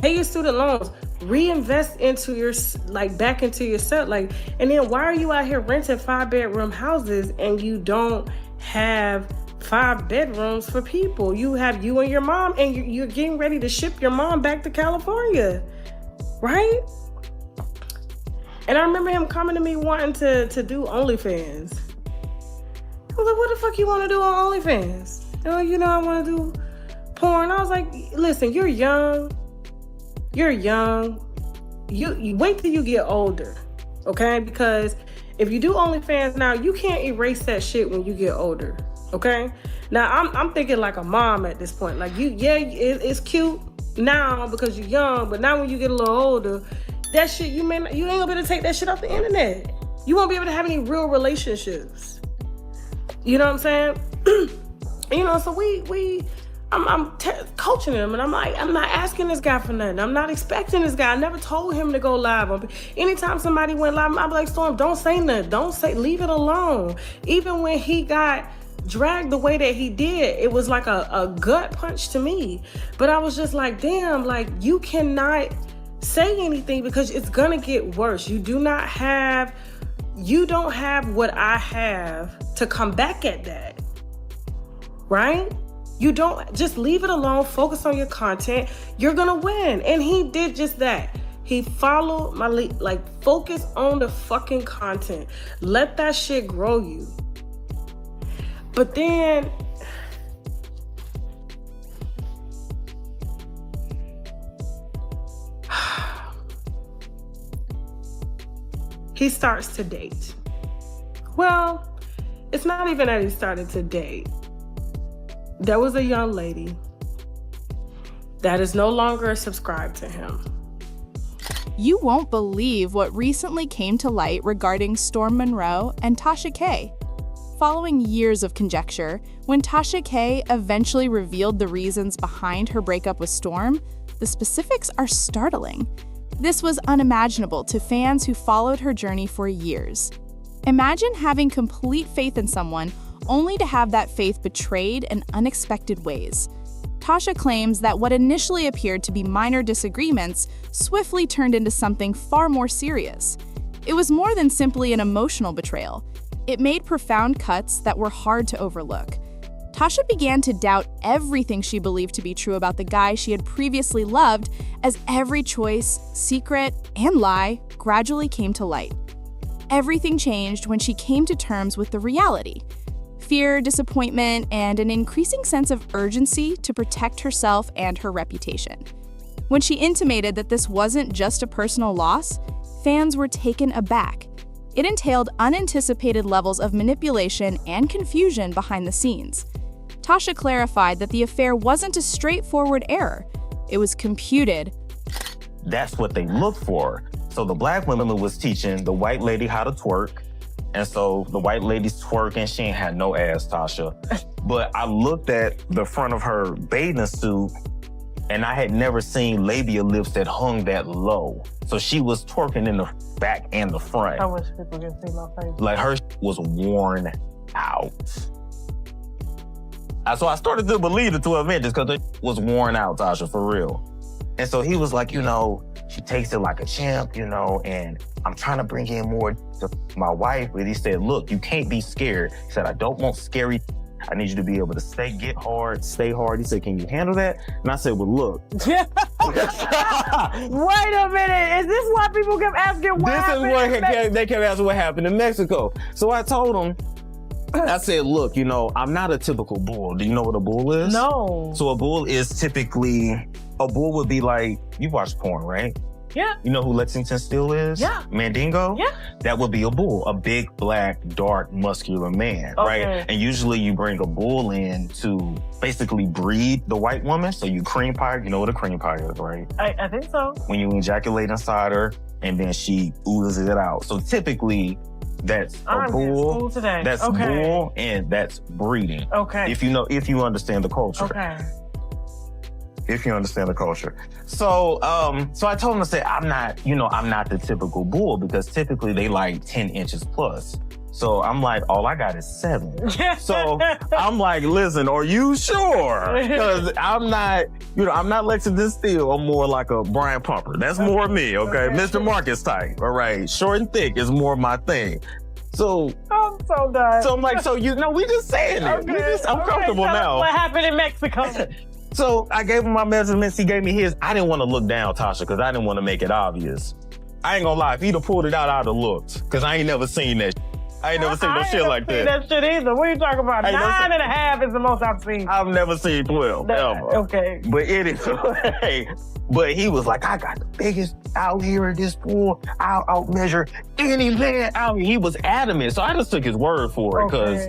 Pay your student loans, reinvest into your, like, back into yourself. Like, and then why are you out here renting 5-bedroom houses and you don't have 5 bedrooms for people? You have you and your mom, and you're getting ready to ship your mom back to California, right? And I remember him coming to me wanting to do OnlyFans. I was like, what the fuck you want to do on OnlyFans? Oh, I want to do porn. I was like, listen, you're young. You're young. You wait till you get older, okay? Because if you do OnlyFans now, you can't erase that shit when you get older, okay? Now I'm thinking like a mom at this point. Like it's cute now because you're young, but now when you get a little older, that shit you ain't gonna be able to take that shit off the internet. You won't be able to have any real relationships. You know what I'm saying? So I'm coaching him, and I'm like, I'm not asking this guy for nothing. I'm not expecting this guy. I never told him to go live. Anytime somebody went live, I'm like, Storm, don't say nothing. Leave it alone. Even when he got dragged the way that he did, it was like a gut punch to me. But I was just like, damn, like, you cannot say anything because it's gonna get worse. You don't have what I have to come back at that, right? You don't, just leave it alone, focus on your content, you're gonna win. And he did just that. He followed my lead, like, focus on the fucking content. Let that shit grow you. But then, he starts to date. Well, it's not even that he started to date. There was a young lady that is no longer subscribed to him. You won't believe what recently came to light regarding Storm Monroe and Tasha K. Following years of conjecture, when Tasha K eventually revealed the reasons behind her breakup with Storm, the specifics are startling. This was unimaginable to fans who followed her journey for years. Imagine having complete faith in someone only to have that faith betrayed in unexpected ways. Tasha claims that what initially appeared to be minor disagreements swiftly turned into something far more serious. It was more than simply an emotional betrayal. It made profound cuts that were hard to overlook. Tasha began to doubt everything she believed to be true about the guy she had previously loved as every choice, secret, and lie gradually came to light. Everything changed when she came to terms with the reality. Fear, disappointment, and an increasing sense of urgency to protect herself and her reputation. When she intimated that this wasn't just a personal loss, fans were taken aback. It entailed unanticipated levels of manipulation and confusion behind the scenes. Tasha clarified that the affair wasn't a straightforward error. It was computed. That's what they look for. So the black woman was teaching the white lady how to twerk. And so the white lady's twerking, she ain't had no ass, Tasha. But I looked at the front of her bathing suit, and I had never seen labia lips that hung that low. So she was twerking in the back and the front. I wish people could see my face. Like, her was worn out. So I started to believe the 12 inches because it was worn out, Tasha, for real. And so he was like, she takes it like a champ, and I'm trying to bring in more to my wife. But he said, look, you can't be scared. He said, I don't want scary. I need you to be able to get hard, stay hard. He said, can you handle that? And I said, well, look. Wait a minute. Is this why people kept asking what happened? They kept asking what happened in Mexico. So I told him, I said, look, I'm not a typical bull. Do you know what a bull is? No. So a bull would be like, you watch porn, right? Yeah. You know who Lexington Steele is? Yeah. Mandingo? Yeah. That would be a bull, a big, black, dark, muscular man, okay. right? And usually you bring a bull in to basically breed the white woman. So you cream pie, you know what a cream pie is, right? I think so. When you ejaculate inside her and then she oozes it out. So typically that's a bull. That's okay. bull and that's breeding. Okay. If you understand the culture. Okay. If you understand the culture. So I told him, I said, I'm not the typical bull because typically they like 10 inches plus. So I'm like, all I got is 7. So I'm like, listen, are you sure? Because I'm not Lexington Steele. I'm more like a Brian Pumper. That's more me, okay? Mr. Marcus type, all right? Short and thick is more my thing. So I'm so done. So I'm like, we just saying it. Okay. I'm comfortable now. What happened in Mexico? So I gave him my measurements. He gave me his. I didn't want to look down, Tasha, because I didn't want to make it obvious. I ain't gonna lie. If he'd have pulled it out, I'd have looked. Because I ain't never seen that. I ain't never seen no shit like that. that shit either. What are you talking about? 9.5 is the most I've seen. I've never seen 12, ever. Okay. But anyway, but he was like, I got the biggest out here in this pool. I'll outmeasure any man out here. He was adamant. So I just took his word for it because,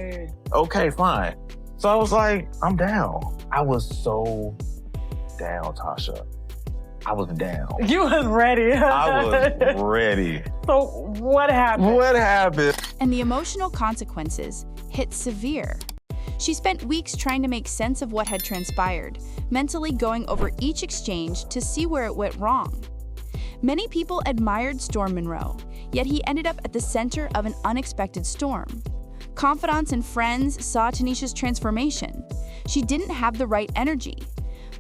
okay, fine. So I was like, I'm down. I was so down, Tasha. I was down. You was ready. I was ready. So what happened? What happened? And the emotional consequences hit severe. She spent weeks trying to make sense of what had transpired, mentally going over each exchange to see where it went wrong. Many people admired Storm Monroe, yet he ended up at the center of an unexpected storm. Confidants and friends saw Tanisha's transformation. She didn't have the right energy.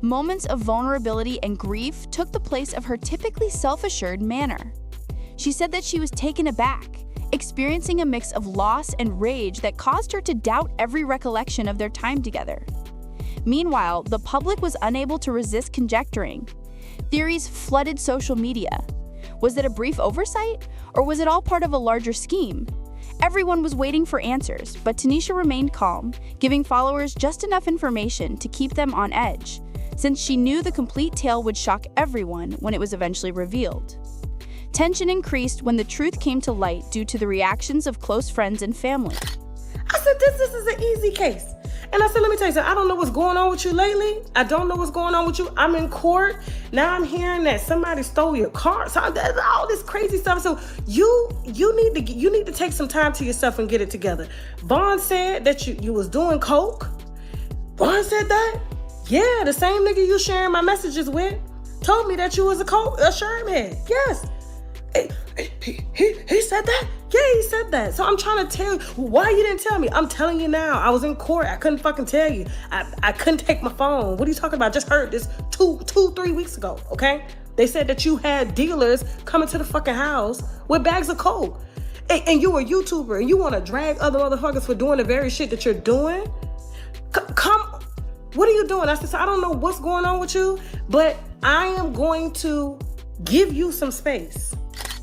Moments of vulnerability and grief took the place of her typically self-assured manner. She said that she was taken aback, experiencing a mix of loss and rage that caused her to doubt every recollection of their time together. Meanwhile, the public was unable to resist conjecturing. Theories flooded social media. Was it a brief oversight, or was it all part of a larger scheme? Everyone was waiting for answers, but Tanisha remained calm, giving followers just enough information to keep them on edge, since she knew the complete tale would shock everyone when it was eventually revealed. Tension increased when the truth came to light due to the reactions of close friends and family. I said, this is an easy case. And I said, let me tell you something. I don't know what's going on with you lately. I don't know what's going on with you. I'm in court. Now I'm hearing that somebody stole your car. So all this crazy stuff. So you need to take some time to yourself and get it together. Vaughn said that you was doing coke. Vaughn said that? Yeah, the same nigga you sharing my messages with told me that you was a sherm-head. Yes. He said that? Yeah, he said that. So I'm trying to tell you, why you didn't tell me? I'm telling you now. I was in court. I couldn't fucking tell you. I couldn't take my phone. What are you talking about? I just heard this 3 weeks ago, okay? They said that you had dealers coming to the fucking house with bags of coke. And you a YouTuber and you want to drag other motherfuckers for doing the very shit that you're doing? Come, what are you doing? I said, I don't know what's going on with you, but I am going to give you some space.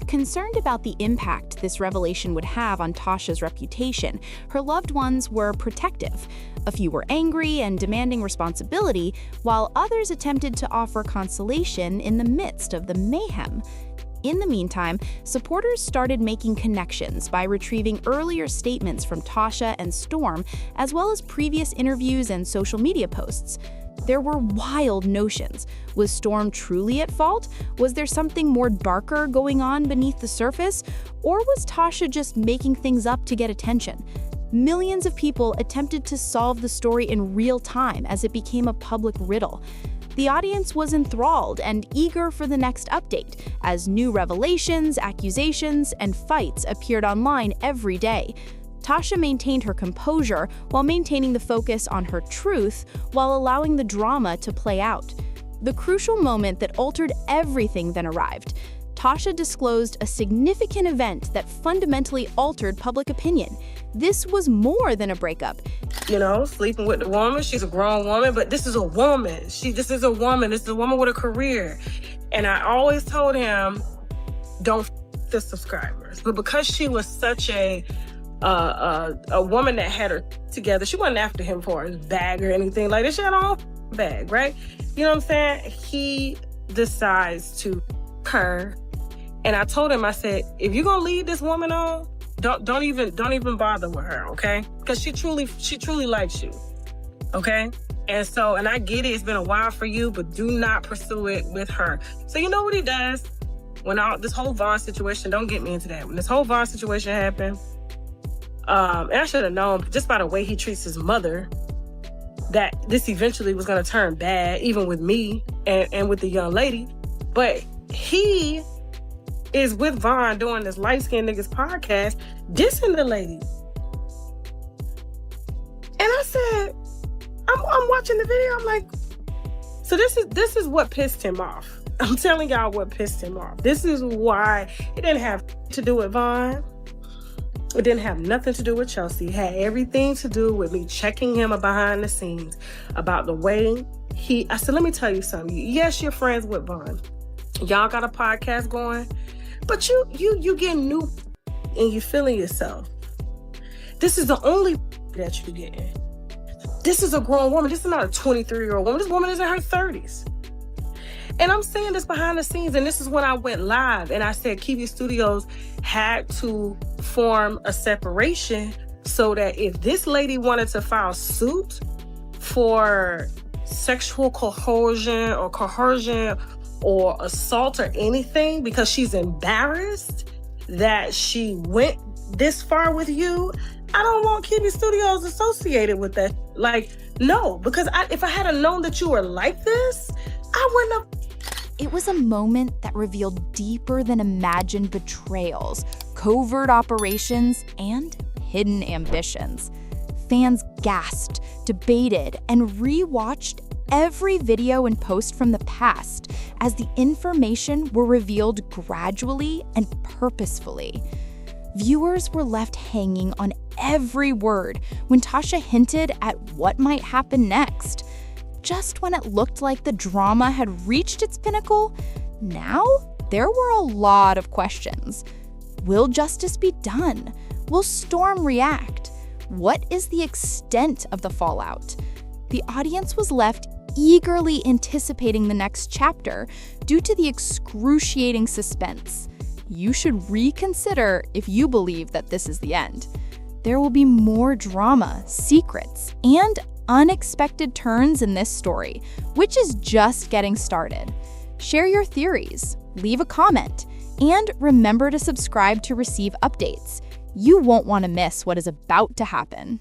Concerned about the impact this revelation would have on Tasha's reputation, her loved ones were protective. A few were angry and demanding responsibility, while others attempted to offer consolation in the midst of the mayhem. In the meantime, supporters started making connections by retrieving earlier statements from Tasha and Storm, as well as previous interviews and social media posts. There were wild notions. Was Storm truly at fault? Was there something more darker going on beneath the surface? Or was Tasha just making things up to get attention? Millions of people attempted to solve the story in real time as it became a public riddle. The audience was enthralled and eager for the next update, as new revelations, accusations, and fights appeared online every day. Tasha maintained her composure while maintaining the focus on her truth while allowing the drama to play out. The crucial moment that altered everything then arrived. Tasha disclosed a significant event that fundamentally altered public opinion. This was more than a breakup. You know, sleeping with the woman. She's a grown woman, but this is a woman. This is a woman with a career. And I always told him, don't f the subscribers. But because she was such a woman that had her together, she wasn't after him for his bag or anything like that. She had her own bag, right? You know what I'm saying? He decides to her. And I told him, I said, if you're gonna leave this woman on, don't even bother with her, okay? Because she truly likes you, okay? And I get it, it's been a while for you, but do not pursue it with her. So you know what he does? When this whole Vaughn situation, don't get me into that. When this whole Vaughn situation happened, and I should have known just by the way he treats his mother, that this eventually was gonna turn bad, even with me and with the young lady. But he is with Vaughn doing this light-skinned niggas podcast, dissing the lady. I said, I'm watching the video. I'm like, so this is what pissed him off. I'm telling y'all what pissed him off. This is why it didn't have to do with Vaughn. It didn't have nothing to do with Chelsea. It had everything to do with me checking him behind the scenes about the way I said, let me tell you something. Yes, you're friends with Vaughn. Y'all got a podcast going, but you getting new and you feeling yourself. This is the only that you getting. This is a grown woman. This is not a 23-year-old woman. This woman is in her 30s. And I'm saying this behind the scenes, and this is when I went live, and I said Kiwi Studios had to form a separation so that if this lady wanted to file suit for sexual coercion or assault or anything because she's embarrassed that she went this far with you, I don't want Kiwi Studios associated with that. Like, no, because if I had known that you were like this, I wouldn't have. It was a moment that revealed deeper than imagined betrayals, covert operations, and hidden ambitions. Fans gasped, debated, and rewatched every video and post from the past as the information were revealed gradually and purposefully. Viewers were left hanging on every word when Tasha hinted at what might happen next. Just when it looked like the drama had reached its pinnacle, now there were a lot of questions. Will justice be done? Will Storm react? What is the extent of the fallout? The audience was left eagerly anticipating the next chapter due to the excruciating suspense. You should reconsider if you believe that this is the end. There will be more drama, secrets, and unexpected turns in this story, which is just getting started. Share your theories, leave a comment, and remember to subscribe to receive updates. You won't want to miss what is about to happen.